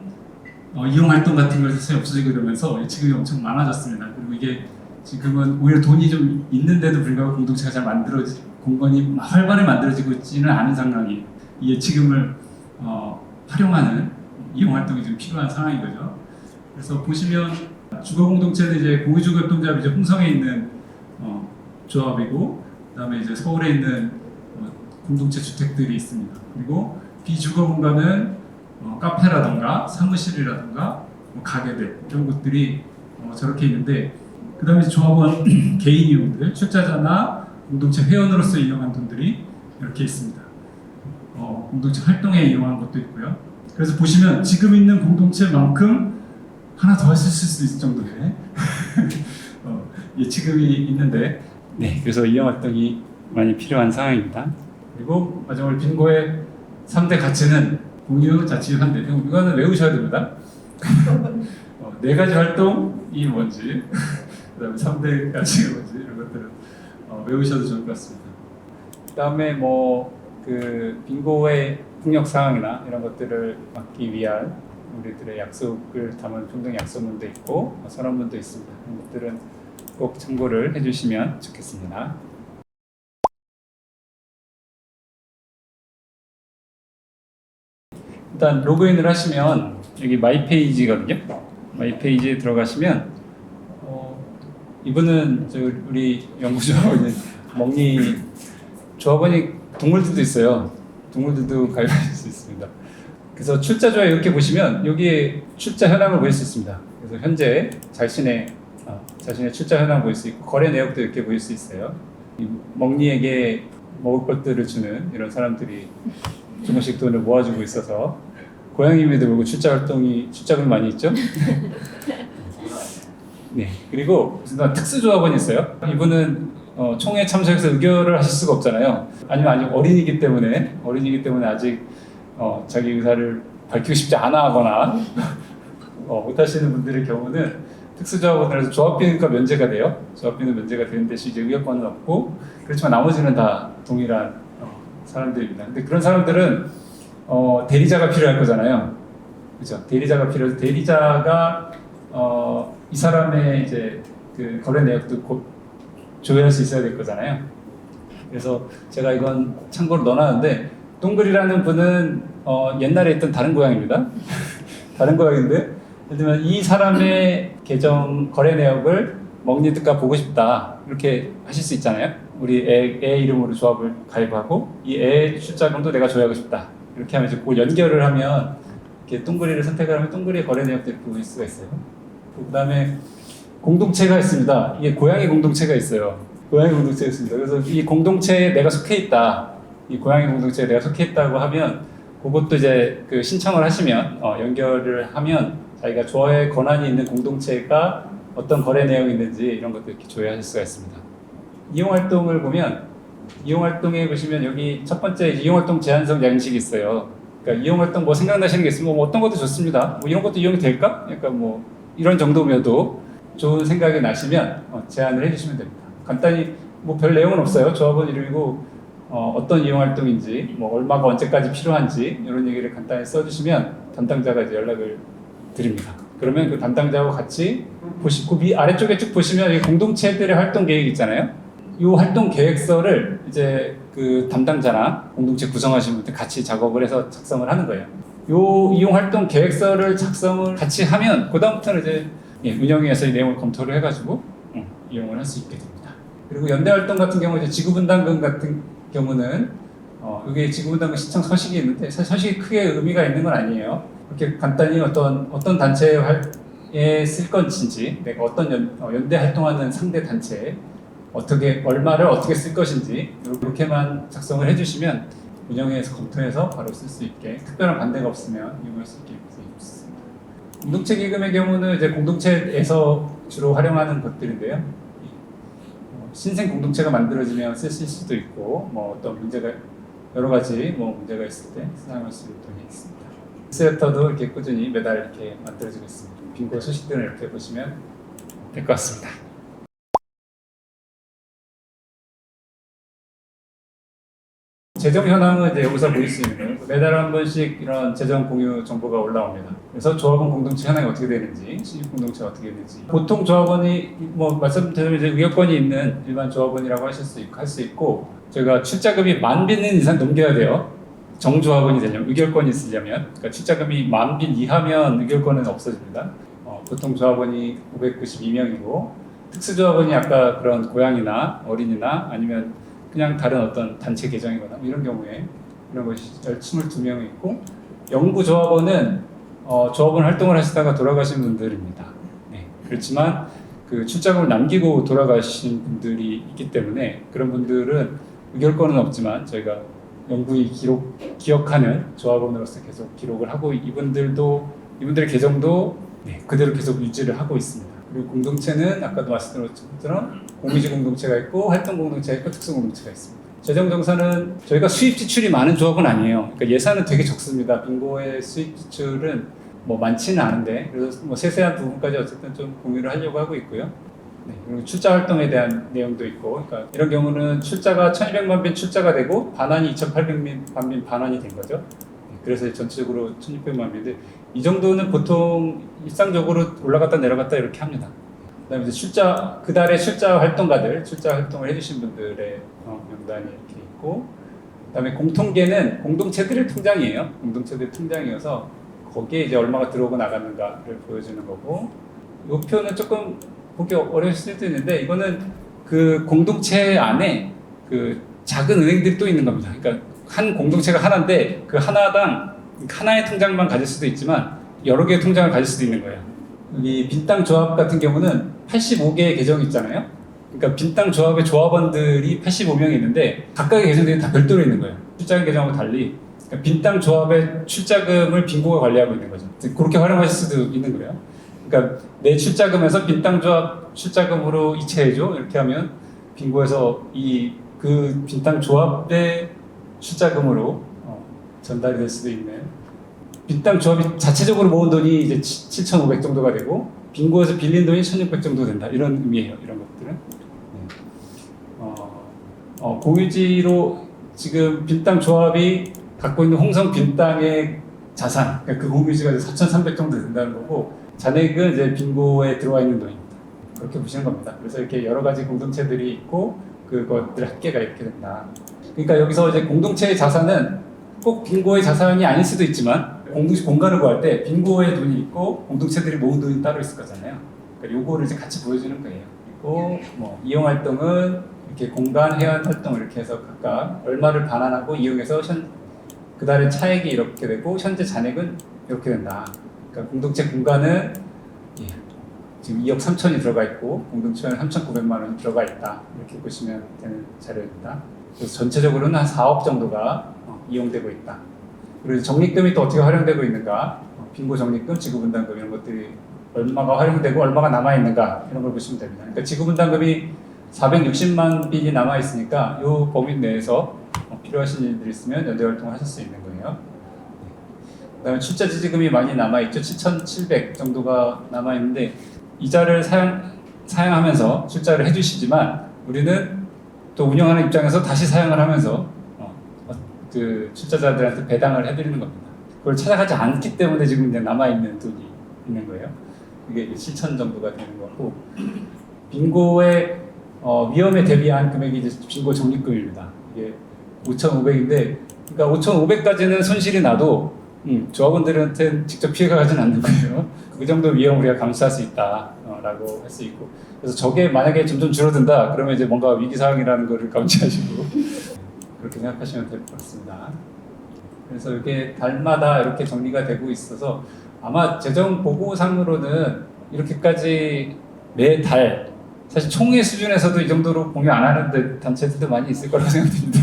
이용 활동 같은 걸 사실 없어지게 되면서 예치금이 엄청 많아졌습니다. 그리고 이게 지금은 오히려 돈이 좀 있는데도 불구하고 공동체가 잘 공간이 활발히 만들어지고 있지는 않은 상황이에요. 이 예치금을 활용하는 이용 활동이 좀 필요한 상황인 거죠. 그래서 보시면 주거 공동체는 이제 공유주거 협동조합이 이제 홍성에 있는 조합이고, 그다음에 이제 서울에 있는 공동체 주택들이 있습니다. 그리고 비주거 공간은 카페라던가 사무실이라던가 가게들 이런 곳들이 저렇게 있는데, 그다음에 조합원 개인 이용들, 출자자나 공동체 회원으로서 이용한 돈들이 이렇게 있습니다. 공동체 활동에 이용한 것도 있고요. 그래서 보시면 지금 있는 공동체만큼 하나 더 했을 수 있을 정도의 예치금이 있는데, 네, 그래서 이용 활동이 많이 필요한 상황입니다. 그리고 마지막으로 빙고의 3대 가치는 공유, 자치, 환대. 이거는 외우셔야 됩니다. 네 가지 활동이 뭔지, 그다음에 3대 가치가 뭔지 이런 것들은 외우셔도 좋을 것 같습니다. 그다음에 그 빙고의 폭력 상황이나 이런 것들을 막기 위한 우리들의 약속을 담은 평등 약속문도 있고 선언문도 있습니다. 이런 것들은 꼭 참고를 해주시면 좋겠습니다. 일단 로그인을 하시면 여기 마이 페이지거든요. 마이 페이지에 들어가시면 이분은 우리 연구조하고 있는 먹니 조합원이 동물들도 있어요. 동물들도 가입하실 수 있습니다. 그래서 출자조합 이렇게 보시면 여기에 출자 현황을 보일 수 있습니다. 그래서 현재 자신의 출자 현황을 보일 수 있고 거래 내역도 이렇게 보일 수 있어요. 먹니에게 먹을 것들을 주는 이런 사람들이 조금씩 돈을 모아주고 있어서 고양이임에도 불구하고 출자금이 많이 있죠. 네, 그리고 특수조합원이 있어요. 이분은 총회 참석해서 의결을 하실 수가 없잖아요. 아니면 아직 어린이기 때문에 아직 자기 의사를 밝히고 싶지 않아 하거나 못하시는 분들의 경우는 특수조합원으로서 조합비가 면제가 돼요. 조합비는 면제가 되는 대신 이제 의결권은 없고, 그렇지만 나머지는 다 동일한 사람들입니다. 근데 그런 사람들은 대리자가 필요할 거잖아요. 그죠? 대리자가 필요해서 대리자가 이 사람의 이제 그 거래 내역도 곧 조회할 수 있어야 될 거잖아요. 그래서 제가 이건 참고로 넣어놨는데 동글이라는 분은 옛날에 있던 다른 고양입니다. 다른 고양인데 예를 들면 이 사람의 계정 거래 내역을 먹니드가 보고 싶다 이렇게 하실 수 있잖아요. 우리 애 이름으로 조합을 가입하고 이 애 출자금도 내가 조회하고 싶다 이렇게 하면 이제 그걸 연결을 하면 이렇게 동그리를 선택을 하면 동그리의 거래 내역들을 볼 수가 있어요. 그 다음에 공동체가 있습니다. 이게 고양이 공동체가 있어요. 고양이 공동체가 있습니다. 그래서 이 공동체에 내가 속해 있다. 이 고양이 공동체에 내가 속해 있다고 하면 그것도 이제 그 신청을 하시면 연결을 하면 자기가 조회 권한이 있는 공동체가 어떤 거래 내용이 있는지 이런 것도 이렇게 조회하실 수가 있습니다. 이용 활동을 보면 이용 활동에 보시면 여기 첫 번째 이용 활동 제한성 양식이 있어요. 그러니까 이용 활동 뭐 생각나시는 게 있으면 뭐 어떤 것도 좋습니다. 뭐 이런 것도 이용이 될까? 약간 뭐 이런 정도면도 좋은 생각이 나시면 제안을 해주시면 됩니다. 간단히 뭐 별 내용은 없어요. 조합원 이름이고 어떤 이용 활동인지 뭐 얼마가 언제까지 필요한지 이런 얘기를 간단히 써주시면 담당자가 이제 연락을 드립니다. 그러면 그 담당자하고 같이 보시고 아래쪽에 쭉 보시면 이 공동체들의 활동 계획 있잖아요. 이 활동 계획서를 이제 그 담당자나 공동체 구성하신 분들 같이 작업을 해서 작성을 하는 거예요. 요 이용 활동 계획서를 작성을 같이 하면 그 다음부터는 이제 운영위에서 이 내용을 검토를 해가지고 이용을 할 수 있게 됩니다. 그리고 연대 활동 같은 경우 이제 지구분담금 같은 경우는 이게 지구분담금 신청 서식이 있는데 사실 서식이 크게 의미가 있는 건 아니에요. 이렇게 간단히 어떤 단체에 쓸 것인지 내가 어떤 연대 활동하는 상대 단체에 얼마를 어떻게 쓸 것인지 이렇게만 작성을 해주시면 운영위에서 검토해서 바로 쓸 수 있게 특별한 반대가 없으면 이용할 수 있게 있습니다. 공동체 기금의 경우는 이제 공동체에서 주로 활용하는 것들인데요. 신생 공동체가 만들어지면 쓰실 수도 있고 뭐 어떤 문제가 여러 가지 뭐 문제가 있을 때 사용할 수 있도록 있습니다. 뉴스레터도 이렇게 꾸준히 매달 이렇게 만들어지고 있습니다. 빙고 소식들을 이렇게 보시면 될 것 같습니다. 재정 현황은 이제 여기서 보일 수 있는 거예요. 매달 한 번씩 이런 재정 공유 정보가 올라옵니다. 그래서 조합원 공동체 현황이 어떻게 되는지, 신입 공동체가 어떻게 되는지. 보통 조합원이 뭐 말씀드리면 이제 의결권이 있는 일반 조합원이라고 할 수 있고, 저희가 출자금이 10,000빈 이상 넘겨야 돼요. 정조합원이 되려면, 의결권이 있으려면. 그러니까 출자금이 10,000빈 이하면 의결권은 없어집니다. 보통 조합원이 592명이고, 특수조합원이 아까 그런 고양이나 어린이나 아니면 그냥 다른 어떤 단체 계정이거나 이런 경우에 이런 것이 22명이 있고, 영구조합원은 조합원 활동을 하시다가 돌아가신 분들입니다. 네. 그렇지만 그 출자금을 남기고 돌아가신 분들이 있기 때문에 그런 분들은 의결권은 없지만 저희가 영구히 기억하는 조합원으로서 계속 기록을 하고 이분들의 계정도 그대로 계속 유지를 하고 있습니다. 그리고 공동체는 아까도 말씀드린 것처럼 공유지 공동체가 있고 활동 공동체가 있고 특수 공동체가 있습니다. 재정정산은 저희가 수입 지출이 많은 조합은 아니에요. 그러니까 예산은 되게 적습니다. 빙고의 수입 지출은 뭐 많지는 않은데 그래서 뭐 세세한 부분까지 어쨌든 좀 공유를 하려고 하고 있고요. 네, 그리고 출자 활동에 대한 내용도 있고, 그러니까 이런 경우는 출자가 1,200만 빈 출자가 되고 반환이 2,800만 빈 반환이 된 거죠. 그래서 전체적으로 1,600만 빈인데 이 정도는 보통 일상적으로 올라갔다 내려갔다 이렇게 합니다. 그다음에 이제 그 달에 출자 활동가들, 출자 활동을 해주신 분들의 명단이 이렇게 있고, 그다음에 공통계는 공동체들의 통장이에요. 공동체들 통장이어서 거기에 이제 얼마가 들어오고 나가는가를 보여주는 거고, 이 표는 조금 보기 어려울 수도 있는데 이거는 그 공동체 안에 그 작은 은행들이 또 있는 겁니다. 그러니까 한 공동체가 하나인데 그 하나의 통장만 가질 수도 있지만 여러 개의 통장을 가질 수도 있는 거예요. 여기 빈땅 조합 같은 경우는 85개의 계정이 있잖아요. 그러니까 빈땅 조합의 조합원들이 85명이 있는데 각각의 계정들이 다 별도로 있는 거예요. 출자금 계정하고 달리. 그러니까 빈땅 조합의 출자금을 빈고가 관리하고 있는 거죠. 그렇게 활용하실 수도 있는 거예요. 그러니까 내 출자금에서 빈땅 조합 출자금으로 이체해줘 이렇게 하면 빈고에서 그 빈땅 조합의 출자금으로 전달이 될 수도 있는, 빈땅 조합이 자체적으로 모은 돈이 이제 7,500 정도가 되고 빈고에서 빌린 돈이 1,600 정도 된다 이런 의미예요. 이런 것들은 공유지로 지금 빈땅 조합이 갖고 있는 홍성 빈 땅의 자산, 그러니까 그 공유지가 4,300 정도 된다는 거고, 잔액은 이제 빈고에 들어와 있는 돈입니다. 그렇게 보시는 겁니다. 그래서 이렇게 여러 가지 공동체들이 있고 그것들 합계가 이렇게 된다. 그러니까 여기서 이제 공동체의 자산은 꼭 빈고의 자산이 아닐 수도 있지만 공간을 구할 때 빈고의 돈이 있고 공동체들이 모은 돈이 따로 있을 거잖아요. 그러니까 요거를 이제 같이 보여주는 거예요. 그리고 뭐 이용 활동은 이렇게 공간 회원 활동을 이렇게 해서 각각 얼마를 반환하고 이용해서 그달의 차액이 이렇게 되고 현재 잔액은 이렇게 된다. 그러니까 공동체 공간은 지금 2억 3천이 들어가 있고 공동체는 3,900만 원이 들어가 있다. 이렇게 보시면 되는 자료입니다. 그래서 전체적으로는 한 4억 정도가 이용되고 있다. 그리고 적립금이 또 어떻게 활용되고 있는가, 빈고 적립금, 지구분담금 이런 것들이 얼마가 활용되고 얼마가 남아 있는가 이런 걸 보시면 됩니다. 그러니까 지구분담금이 460만 빌이 남아 있으니까 이 범위 내에서 필요하신 일들이 있으면 연대 활동을 하실 수 있는 거예요. 그다음에 출자 지지금이 많이 남아 있죠. 7,700 정도가 남아 있는데 이자를 사용하면서 출자를 해주시지만 우리는 또 운영하는 입장에서 다시 사용을 하면서 그 출자자들한테 배당을 해드리는 겁니다. 그걸 찾아가지 않기 때문에 지금 이제 남아있는 돈이 있는 거예요. 이게 7천 정도가 되는 거고, 빈고의 위험에 대비한 금액이 이제 빈고 적립금입니다. 이게 5,500인데, 그러니까 5,500까지는 손실이 나도 조합원들한테 직접 피해가 가진 않는 거예요. 그 정도 위험 우리가 감수할 수 있다라고 할 수 있고, 그래서 저게 만약에 점점 줄어든다 그러면 이제 뭔가 위기 상황이라는 거를 감지하시고 그렇게 생각하시면 될 것 같습니다. 그래서 이게 달마다 이렇게 정리가 되고 있어서 아마 재정 보고상으로는 이렇게까지 매달 사실 총회 수준에서도 이 정도로 공유 안 하는 단체들도 많이 있을 거라고 생각됩니다.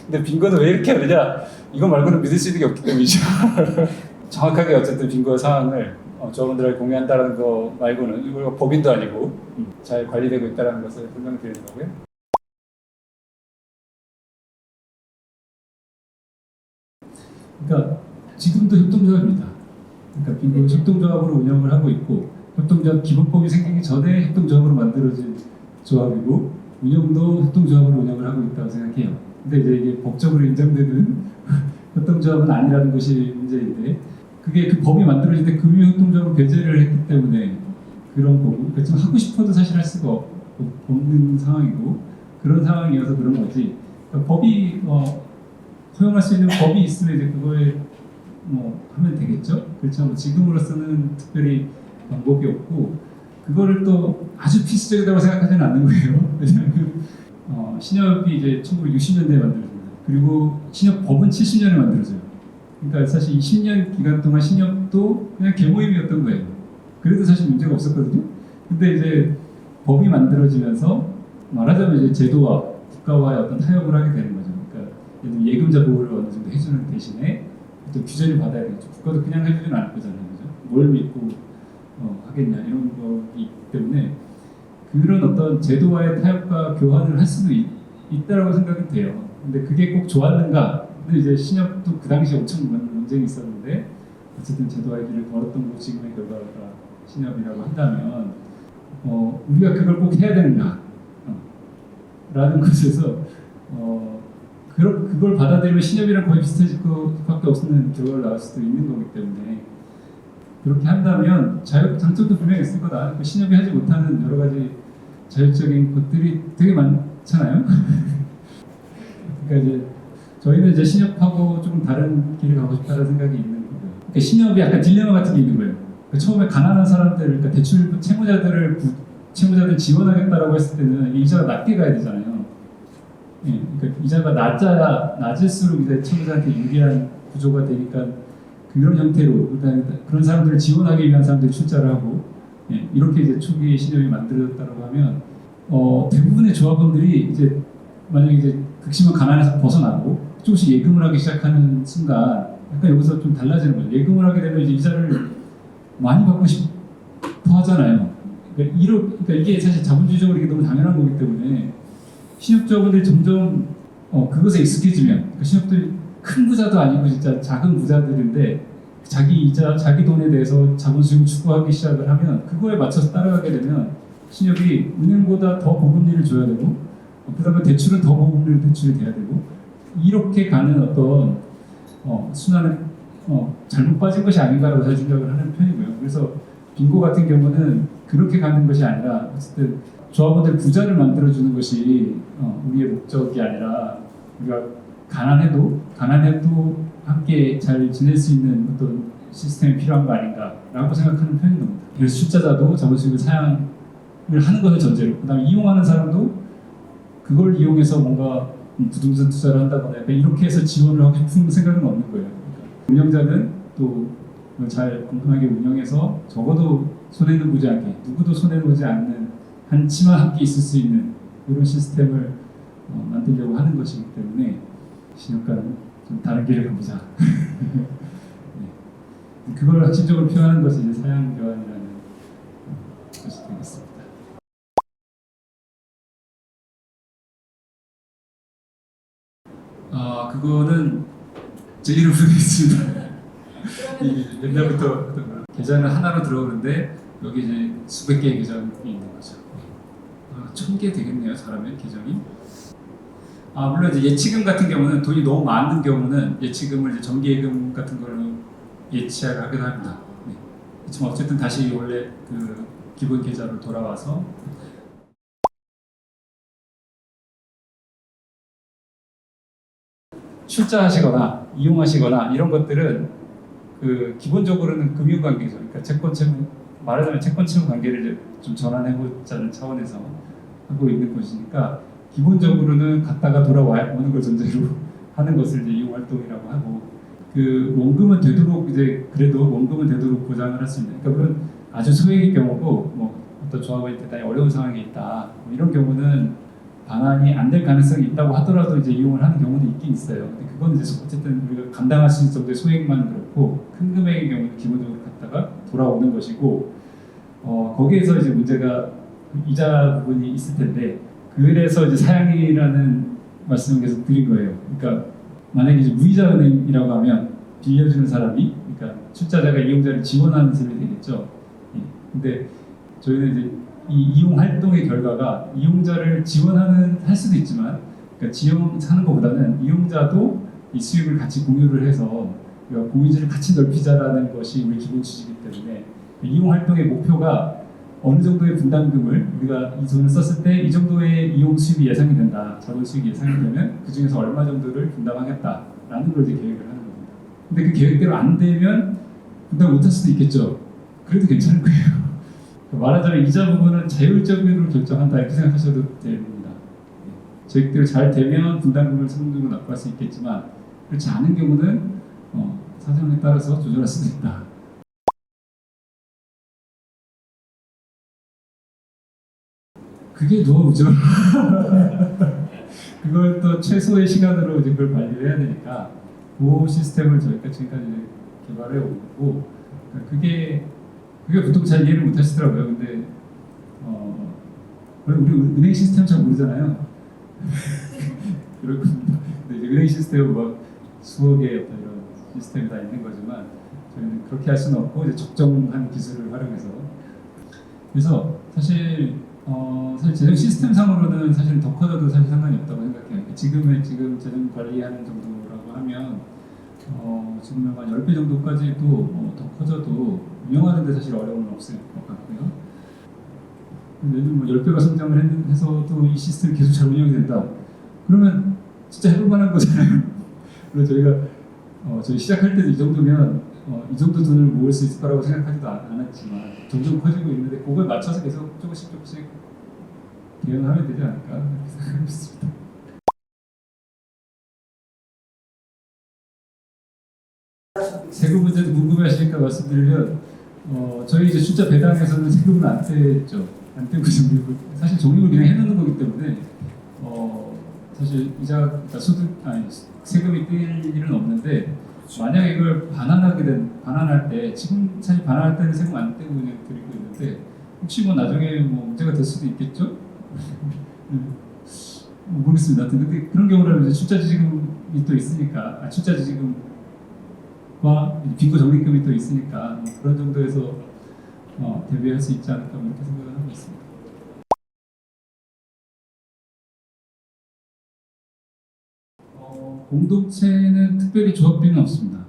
근데 빈고는 왜 이렇게 하느냐? 이거 말고는 믿을 수 있는 게 없기 때문이죠. 정확하게 어쨌든 빈고 상황을 조합원들에게 공유한다는 거 말고는 이거 법인도 아니고 잘 관리되고 있다는 것을 설명드리는 거고요. 그러니까 지금도 협동조합입니다. 그러니까 빈고 협동조합으로 운영을 하고 있고, 협동조합 기본법이 생기기 전에 협동조합으로 만들어진 조합이고 운영도 협동조합으로 운영을 하고 있다고 생각해요. 근데 이제 이게 법적으로 인정되는 협동조합은 아니라는 것이 문제인데, 그게 그 법이 만들어질 때 금융협동조합을 배제를 했기 때문에 그런 거고, 그러니까 좀 하고 싶어도 사실 할 수가 없는 상황이고 그런 상황이어서 그런 거지. 그러니까 법이 허용할 수 있는 법이 있으면 이제 그거에 하면 되겠죠. 그렇죠. 지금으로서는 특별히 방법이 없고 그거를 또 아주 필수적이라고 생각하지는 않는 거예요. 왜냐하면 신협이 이제 1960년대에 만들어집니다. 그리고 신협법은 70년에 만들어져요. 그러니까 사실 이 10년 기간 동안 신협도 그냥 계모임이었던 거예요. 그래도 사실 문제가 없었거든요. 근데 이제 법이 만들어지면서 말하자면 이제 제도와 국가와의 어떤 타협을 하게 되는 거죠. 그러니까 예금자 보호를 어느 정도 해주는 대신에 또 규제를 받아야 되겠죠. 국가도 그냥 해주지는 않을 거잖아요. 그죠? 뭘 믿고 하겠냐 이런 거기 있기 때문에 그런 어떤 제도와의 타협과 교환을 할 수도 있다라고 생각이 돼요. 근데 그게 꼭 좋았는가? 근데 이제 신협도 그 당시 엄청 논쟁이 있었는데 어쨌든 제도와의 길을 걸었던 거 지금의 결과가 신협이라고 한다면 우리가 그걸 꼭 해야 되는가? 라는 것에서 그걸 받아들이면 신협이랑 거의 비슷해질 것밖에 없는 결과를 나올 수도 있는 거기 때문에 그렇게 한다면 장점도 분명히 있을 거다. 신협이 하지 못하는 여러 가지 자율적인 것들이 되게 많잖아요. 그러니까 이제 저희는 이제 신협하고 조금 다른 길을 가고 싶다는 생각이 있는 거예요. 그러니까 신협이 약간 딜레마 같은 게 있는 거예요. 그러니까 처음에 가난한 사람들, 그러니까 대출 채무자들 지원하겠다라고 했을 때는 이자가 낮게 가야 되잖아요. 예, 그러니까 이자가 낮을수록 이제 채무자한테 유리한 구조가 되니까 그런 형태로 그런 사람들을 지원하기 위한 사람들이 출자를 하고 이렇게 이제 초기 신협이 만들어졌다고 하면 대부분의 조합원들이 이제 만약에 이제 극심한 가난에서 벗어나고 조금씩 예금을 하기 시작하는 순간 약간 여기서 좀 달라지는 거죠. 예금을 하게 되면 이제 이자를 많이 받고 싶어 하잖아요. 그러니까 이게 사실 자본주의적으로 이게 너무 당연한 거기 때문에 신협조합원들이 점점 그것에 익숙해지면, 그러니까 신협들이 큰 부자도 아니고 진짜 작은 부자들인데 자기 이자, 자기 돈에 대해서 자본 수익을 추구하기 시작을 하면 그거에 맞춰서 따라가게 되면 신협이 은행보다 더 고금리를 줘야 되고 그다음에 대출은 더 고금리로 대출이 돼야 되고 이렇게 가는 어떤 순환에 잘못 빠진 것이 아닌가라고 잘 생각을 하는 편이고요. 그래서 빙고 같은 경우는 그렇게 가는 것이 아니라 어쨌든 조합원들 부자를 만들어주는 것이 우리의 목적이 아니라 우리가 가난해도 함께 잘 지낼 수 있는 어떤 시스템이 필요한 거 아닌가라고 생각하는 편인 겁니다. 그래서 출자자도 자본주의를 사양을 하는 것을 전제로, 그다음에 이용하는 사람도 그걸 이용해서 뭔가 부동산 투자를 한다거나 약간 이렇게 해서 지원을 하고 싶은 생각은 없는 거예요. 그러니까 운영자는 또 잘 건강하게 운영해서 적어도 손해는 보지 않게, 누구도 손해를 보지 않는 한 치마 함께 있을 수 있는 이런 시스템을 만들려고 하는 것이기 때문에 신용가는 좀 다른 길을 가보자. 네. 그걸 핵심적으로 표현하는 것이 이제 사양교환이라는 것이 되겠습니다. 그거는 제 이름으로 되어 있습니다. 옛날부터 계좌는 하나로 들어오는데 여기 이제 수백 개의 계정이 있는 거죠. 1000개 되겠네요, 잘하면 계정이. 물론 이제 예치금 같은 경우는 돈이 너무 많은 경우는 예치금을 이제 정기예금 같은 걸로 예치하게 하기도 합니다. 네. 그렇지만 어쨌든 다시 원래 그 기본 계좌로 돌아와서 출자하시거나 이용하시거나 이런 것들은 그 기본적으로는 금융관계죠. 그러니까 말하자면 채권채무 관계를 좀 전환해보자는 차원에서 하고 있는 것이니까 기본적으로는 갔다가 돌아오는 걸 전제로 하는 것을 이제 이용 활동이라고 하고, 그 원금은 되도록 이제 그래도 원금은 되도록 보장을 할 수 있는. 그러니까 물론 아주 소액의 경우고 뭐 어떤 조합원이 대단히 어려운 상황에 있다 뭐 이런 경우는 반환이 안 될 가능성이 있다고 하더라도 이제 이용을 하는 경우는 있긴 있어요. 근데 그건 이제 어쨌든 우리가 감당할 수 있는 정도의 소액만 그렇고 큰 금액의 경우는 기본적으로 갔다가 돌아오는 것이고, 거기에서 이제 문제가 이자 부분이 있을 텐데 그래서 이제 사양이라는 말씀을 계속 드린 거예요. 그러니까 만약에 이제 무이자 은행이라고 하면 빌려주는 사람이, 그러니까 출자자가 이용자를 지원하는 셈이 되겠죠. 예. 근데 저희는 이제 이 이용 활동의 결과가 이용자를 할 수도 있지만, 그러니까 지원하는 것보다는 이용자도 이 수익을 같이 공유를 해서 그러니까 공유지를 같이 넓히자라는 것이 우리 기본 취지이기 때문에 이용 활동의 목표가 어느 정도의 분담금을 우리가 이 돈을 썼을 때 이 정도의 이용 수익이 예상이 된다, 자본 수익이 예상이 되면 그 중에서 얼마 정도를 분담하겠다라는 걸 이제 계획을 하는 겁니다. 근데 그 계획대로 안 되면 분담 못할 수도 있겠죠. 그래도 괜찮을 거예요. 말하자면 이자 부분은 자율적으로 결정한다 이렇게 생각하셔도 됩니다. 계획대로 잘 되면 분담금을 성공적으로 납부할 수 있겠지만 그렇지 않은 경우는 사정에 따라서 조절할 수도 있다. 그게 노하우죠. 그걸 또 최소의 시간으로 이제 그걸 관리를 해야 되니까 그 시스템을 저희가 지금까지 개발해 오고, 그게 보통 잘 이해를 못 하시더라고요. 근데 우리 은행 시스템 잘 모르잖아요. 그렇군요. 근데 이제 은행 시스템은 막 수억의 어떤 이런 시스템이 다 있는 거지만 저희는 그렇게 할 수는 없고 이제 적정한 기술을 활용해서. 그래서 사실 재정 시스템 상으로는 사실 더 커져도 사실 상관이 없다고 생각해요. 지금 재정 관리하는 정도라고 하면 지금 한 10배 정도까지도 더 커져도 운영하는데 사실 어려움은 없을 것 같고요. 예를 들면 10배가 성장을 해서도 이 시스템이 계속 잘 운영이 된다. 그러면 진짜 해볼 만한 거잖아요. 그래서 저희가 저희 시작할 때도 이 정도면 이 정도 돈을 모을 수 있을 거라고 생각하지도 않았지만 점점 커지고 있는데 그걸 맞춰서 계속 조금씩 대응하면 되지 않을까 이렇게 생각하고 있습니다. 세금 문제도 궁금해하시니까 말씀드리면 저희 이제 출자 배당에서는 세금을 안 떼죠. 안 떼고 사실 적립을 그냥 해놓는 거기 때문에 사실 그러니까 세금이 떼일 일은 없는데, 만약에 이걸 반환할 때 지금 사실 반환할 때는 세금 안 떼고 그냥 드리고 있는데 혹시 나중에 문제가 될 수도 있겠죠? 모르겠습니다. 근데 그런 경우라면 이제 출자지지금이 또 있으니까 출자지지금과 빈고 적립금이 또 있으니까 그런 정도에서 대비할 수 있지 않을까 이렇게 생각을 하고 있습니다. 공동체는 특별히 조합비는 없습니다.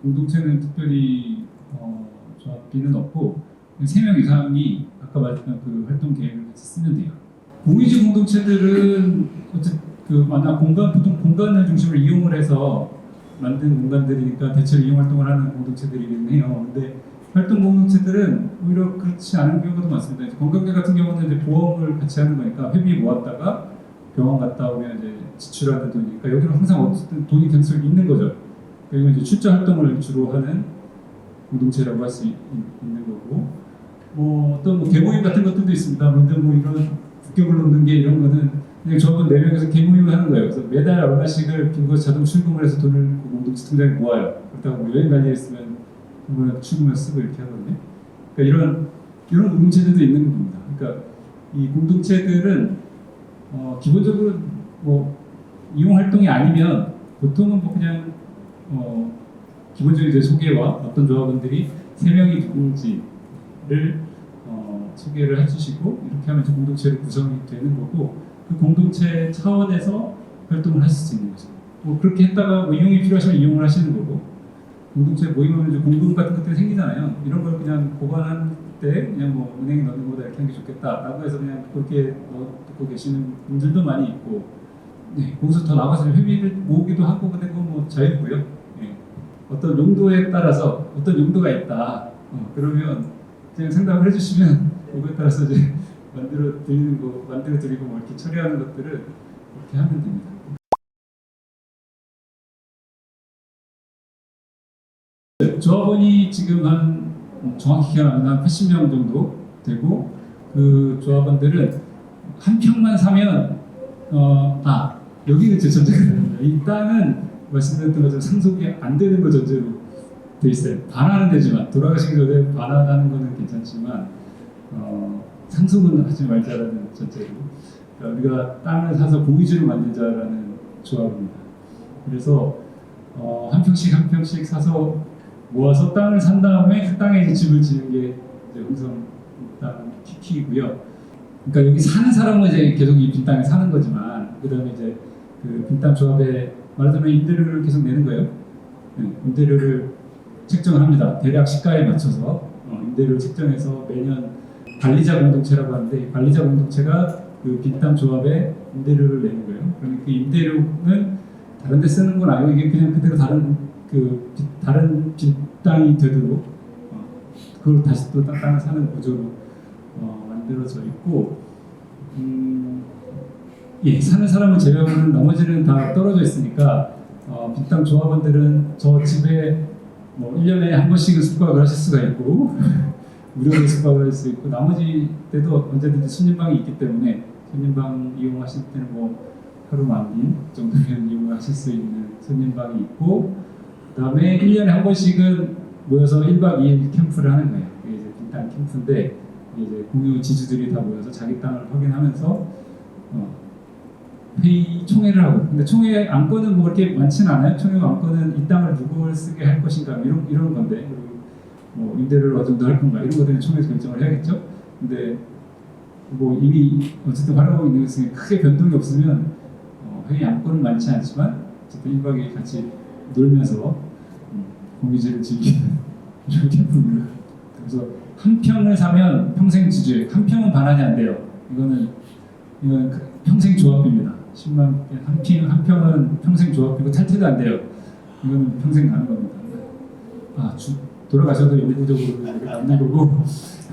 공동체는 특별히 조합비는 없고 3명 이상이 아까 말했던 그 활동 계획을 같이 쓰면 돼요. 공유지 공동체들은 만약 보통 공간을 중심으로 이용을 해서 만든 공간들이니까 대체로 이용 활동을 하는 공동체들이긴 해요. 근데 활동 공동체들은 오히려 그렇지 않은 경우도 많습니다. 건강계 같은 경우는 이제 보험을 같이 하는 거니까 회비 모았다가 병원 갔다 오면 이제 지출하는 돈이니까 여기는 항상 어쨌든 돈이 계속 있는 거죠. 그리고 이제 출자 활동을 주로 하는 공동체라고 할 수 있는 거고, 어떤 개모임 같은 것들도 있습니다. 근데 이런 국격을 놓는 게 이런 거는 그냥 저분 4명에서 개모임을 하는 거예요. 그래서 매달 얼마씩을 빈거 자동 출금을 해서 돈을 그 공동체 통장에 모아요. 그렇다고 여행 관리했으면 그걸 출금을 쓰고 이렇게 하거든요. 그러니까 이런 공동체들도 있는 겁니다. 그러니까 이 공동체들은 기본적으로 이용 활동이 아니면 보통은 그냥 기본적인 이제 소개와 어떤 조합원들이 3명이 누군지를 소개를 해주시고 이렇게 하면 이제 공동체로 구성이 되는 거고 그 공동체 차원에서 활동을 하실 수 있는 거죠. 그렇게 했다가 이용이 필요하시면 이용을 하시는 거고 공동체 모임하면 이제 공금 같은 것들이 생기잖아요. 이런 걸 그냥 보관할 때 그냥 은행에 넣는 거보다 이렇게 하는 게 좋겠다라고 해서 그냥 그렇게 넣고 계시는 분들도 많이 있고 거기서 더 나가서 회비를 모으기도 하고 근데 그건 자유고요. 어떤 용도에 따라서 어떤 용도가 있다. 그러면 그냥 상담을 해주시면 그거에 따라서 이제 만들어 드리고 이렇게 처리하는 것들을 그렇게 하면 됩니다. 조합원이 지금 정확히 기억나면 한 80명 정도 되고 그 조합원들은 한 평만 사면 여기는 제 전제가 됩니다. 이 땅은 말씀드렸던 것처럼 상속이 안 되는 거 전제로 돼 있어요. 반환은 되지만 돌아가신 전에 반환하는 거는 괜찮지만 상속은 하지 말자라는 전제로 그러니까 우리가 땅을 사서 공유지로 만들자라는 조합입니다. 그래서 한 평씩 사서 모아서 땅을 산 다음에 그 땅에 이제 집을 지은 게 이제 홍성 땅 키키고요. 그러니까 여기 사는 사람은 이제 계속 이 빈 땅에 사는 거지만 그다음에 이제 그 빈땅 조합에 말하자면 임대료를 계속 내는 거예요. 임대료를 책정을 합니다. 대략 시가에 맞춰서 임대료를 책정해서 매년 관리자 공동체라고 하는데 이 관리자 공동체가 그 빈땅 조합에 임대료를 내는 거예요. 그러니까 그 임대료는 다른 데 쓰는 건 아니고 이게 그냥 그대로 다른 빈땅이 되도록 그걸 다시 또 땅을 사는 구조로 만들어져 있고 사는 사람을 제외하고는 나머지는 다 떨어져 있으니까 빈땅 조합원들은 저 집에 1년에 한 번씩은 숙박을 하실 수가 있고 무료로 숙박을 할 수 있고 나머지 때도 언제든지 손님방이 있기 때문에 손님방 이용하실 때는 하루 만인 정도면 이용하실 수 있는 손님방이 있고 그 다음에 1년에 한 번씩은 모여서 1박 2일 캠프를 하는 거예요. 이게 이제 빈땅 캠프인데 이제 공유 지주들이 다 모여서 자기 땅을 확인하면서 회의 총회를 하고 근데 총회 안건은 그렇게 많지는 않아요. 총회 안건은 이 땅을 누굴 쓰게 할 것인가 이런 건데 그리고 임대료를 어느 정도 할 건가 이런 것들은 총회에서 결정을 해야겠죠. 근데 이미 어쨌든 활용하고 있는 것은 크게 변동이 없으면 회의 안건은 많지 않지만 어쨌든 1박 2일 같이 놀면서 공유지를 즐기는 이런 캠프입니다. 그래서 한 평을 사면 평생 지주예요. 한 평은 반환이 안 돼요. 이건 평생 조합비입니다. 10만 한 평은 평생 조합비고 탈퇴도 안 돼요. 이거는 평생 가는 겁니다. 돌아가셔도 영구적으로 남는 거고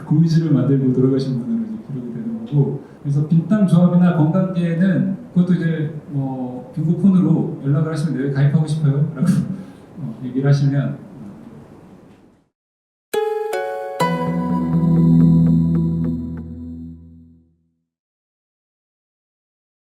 공유지를 만들고 돌아가신 분은 이제 기록이 되는 거고 그래서 빈땅 조합이나 건강계는 그것도 이제 빈고폰으로 연락을 하시면 내가 가입하고 싶어요 라고 얘기를 하시면